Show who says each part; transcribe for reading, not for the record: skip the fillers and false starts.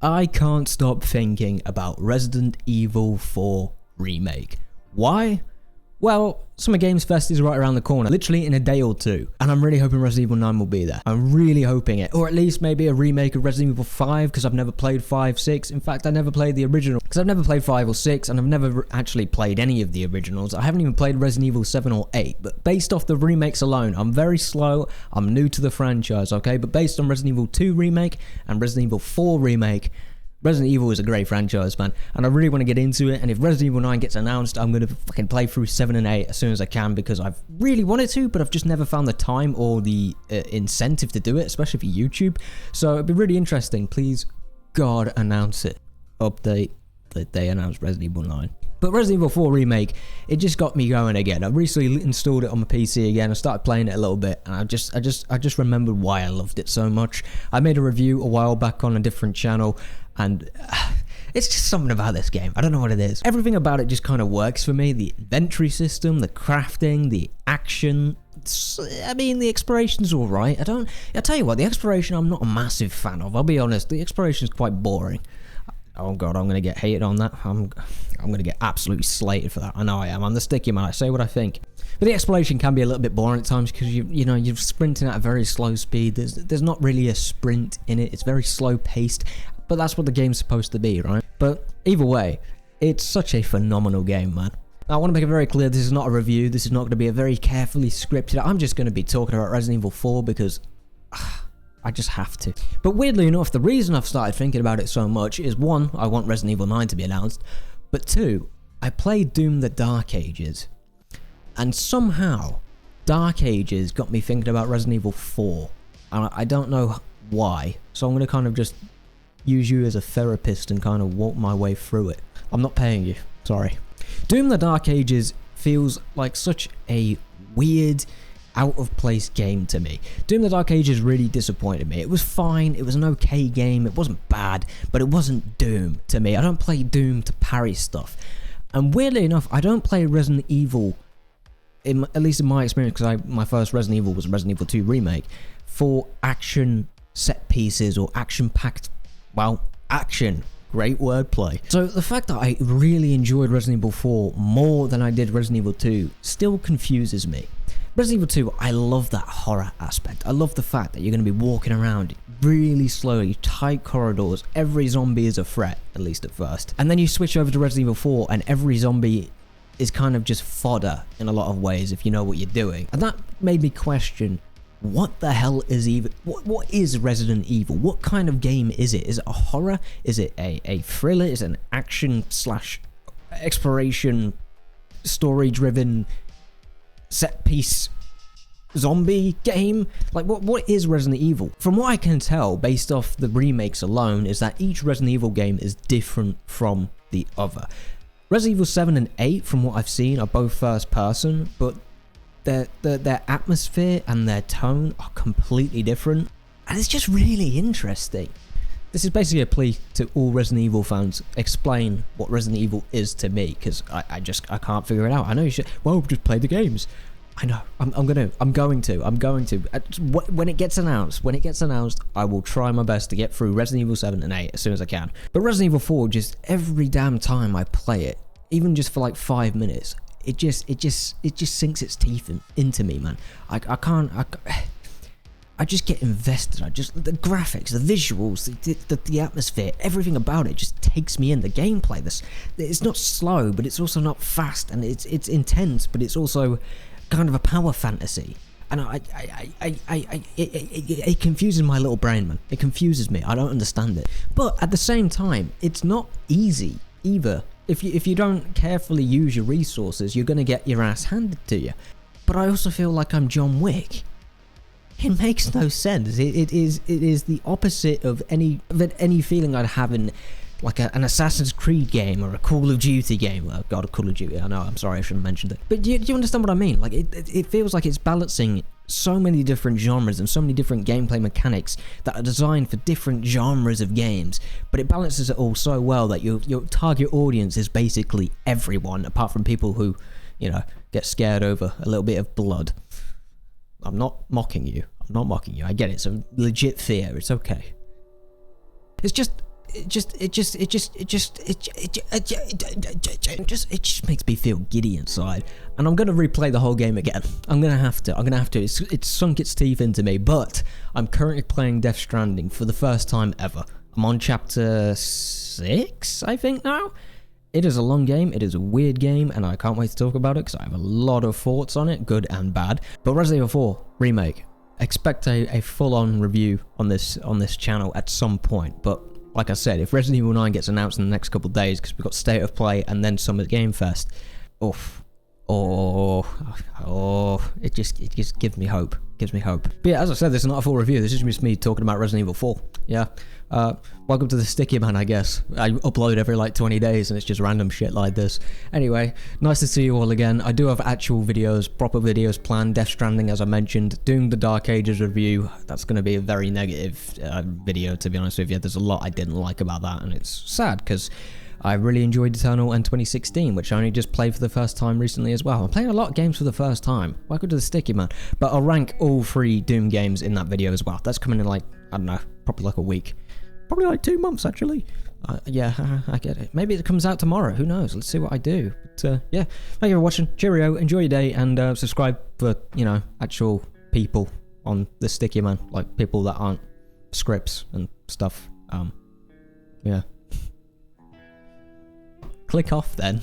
Speaker 1: I can't stop thinking about Resident Evil 4 Remake. Why? Well, Summer Games Fest is right around the corner, literally in a day or two, and I'm really hoping Resident Evil 9 will be there. I'm really hoping it, or at least maybe a remake of Resident Evil 5, because I've never played 5, 6. In fact, I never played the original, because I've never played 5 or 6, and I've never actually played any of the originals. I haven't even played Resident Evil 7 or 8, but based off the remakes alone, I'm very slow, I'm new to the franchise, okay? But based on Resident Evil 2 Remake and Resident Evil 4 Remake, Resident Evil is a great franchise, man, and I really want to get into it, and if Resident Evil 9 gets announced, I'm going to fucking play through 7 and 8 as soon as I can, because I've really wanted to, but I've just never found the time or the incentive to do it, especially for YouTube, so it'd be really interesting. Please, God, announce it. Update that they announced Resident Evil 9. But Resident Evil 4 Remake, it just got me going again. I recently installed it on my PC again. I started playing it a little bit, and I just remembered why I loved it so much. I made a review a while back on a different channel, and it's just something about this game. I don't know what it is. Everything about it just kind of works for me. The inventory system, the crafting, the action. I mean, the exploration's all right. I'll tell you what, the exploration I'm not a massive fan of. I'll be honest. The exploration's quite boring. Oh god, I'm gonna get hated on that. I'm gonna get absolutely slated for that. I know I am. I'm the sticky man. I say what I think. But the exploration can be a little bit boring at times because you're sprinting at a very slow speed. There's not really a sprint in it. It's very slow paced. But that's what the game's supposed to be, right? But either way, it's such a phenomenal game, man. Now, I want to make it very clear, this is not a review. This is not going to be a very carefully scripted. I'm just going to be talking about Resident Evil 4 because I just have to. But weirdly enough, the reason I've started thinking about it so much is, one, I want Resident Evil 9 to be announced, but two, I played Doom the Dark Ages, and somehow Dark Ages got me thinking about Resident Evil 4, and I don't know why, so I'm going to kind of just use you as a therapist and kind of walk my way through it. I'm not paying you, sorry. Doom the Dark Ages feels like such a weird, out of place game to me. Doom the Dark Ages really disappointed me. It was fine, it was an okay game, it wasn't bad, but it wasn't Doom to me. I don't play Doom to parry stuff. And weirdly enough, I don't play Resident Evil, at least in my experience, because my first Resident Evil was Resident Evil 2 Remake, for action set pieces or action-packed, well, action. Great wordplay. So the fact that I really enjoyed Resident Evil 4 more than I did Resident Evil 2 still confuses me. Resident Evil 2, I love that horror aspect. I love the fact that you're going to be walking around really slowly, tight corridors. Every zombie is a threat, at least at first. And then you switch over to Resident Evil 4 and every zombie is kind of just fodder in a lot of ways if you know what you're doing. And that made me question, what the hell is even, what is Resident Evil? What kind of game is it? Is it a horror? Is it a thriller? Is it an action / exploration, story-driven set piece zombie game? Like what is Resident Evil? From what I can tell based off the remakes alone is that each Resident Evil game is different from the other. Resident Evil 7 and 8 from what I've seen are both first person, but their atmosphere and their tone are completely different, and it's just really interesting. This is basically a plea to all Resident Evil fans. Explain what Resident Evil is to me, because I can't figure it out. I know you should. Well, just play the games. I know. I'm going to. When it gets announced, I will try my best to get through Resident Evil 7 and 8 as soon as I can. But Resident Evil 4, just every damn time I play it, even just for like 5 minutes, it just sinks its teeth into me, man. I just get invested. The graphics, the visuals, the atmosphere, everything about it just takes me in. The gameplay, it's not slow, but it's also not fast, and it's intense, but it's also kind of a power fantasy. And it confuses my little brain, man. It confuses me. I don't understand it. But at the same time, it's not easy either. If you don't carefully use your resources, you're gonna get your ass handed to you. But I also feel like I'm John Wick. It makes no sense. It is the opposite of any feeling I'd have in like an Assassin's Creed game or a Call of Duty game. Oh god, a Call of Duty. I know. I'm sorry, I shouldn't have mentioned it. But do you understand what I mean? Like it feels like it's balancing so many different genres and so many different gameplay mechanics that are designed for different genres of games, but it balances it all so well that your target audience is basically everyone, apart from people who, get scared over a little bit of blood. I'm not mocking you. I get it. It's a legit fear. It's okay. just makes me feel giddy inside, and I'm gonna replay the whole game again. I'm gonna have to. It's sunk its teeth into me, but I'm currently playing Death Stranding for the first time ever. I'm on chapter 6, I think now. It is a long game, it is a weird game, and I can't wait to talk about it because I have a lot of thoughts on it, good and bad. But Resident Evil 4 Remake, expect a full-on review on this channel at some point. But like I said, if Resident Evil 9 gets announced in the next couple of days, because we've got State of Play and then Summer Game Fest, it just gives me hope. But yeah, as I said, this is not a full review. This is just me talking about Resident Evil 4. Yeah. Welcome to the sticky man, I guess. I upload every like 20 days and it's just random shit like this. Anyway, nice to see you all again. I do have actual videos, proper videos planned. Death Stranding, as I mentioned, doing the Dark Ages review. That's going to be a very negative video, to be honest with you. There's a lot I didn't like about that, and it's sad because I really enjoyed Eternal and 2016, which I only just played for the first time recently as well. I'm playing a lot of games for the first time. Welcome to the sticky man. But I'll rank all 3 Doom games in that video as well. That's coming in like, I don't know, probably like a week. Probably like 2 months, actually. Yeah, I get it. Maybe it comes out tomorrow. Who knows? Let's see what I do. But yeah, thank you for watching. Cheerio. Enjoy your day, and subscribe for, you know, actual people on the sticky man, like people that aren't scripts and stuff. Yeah. Click off then.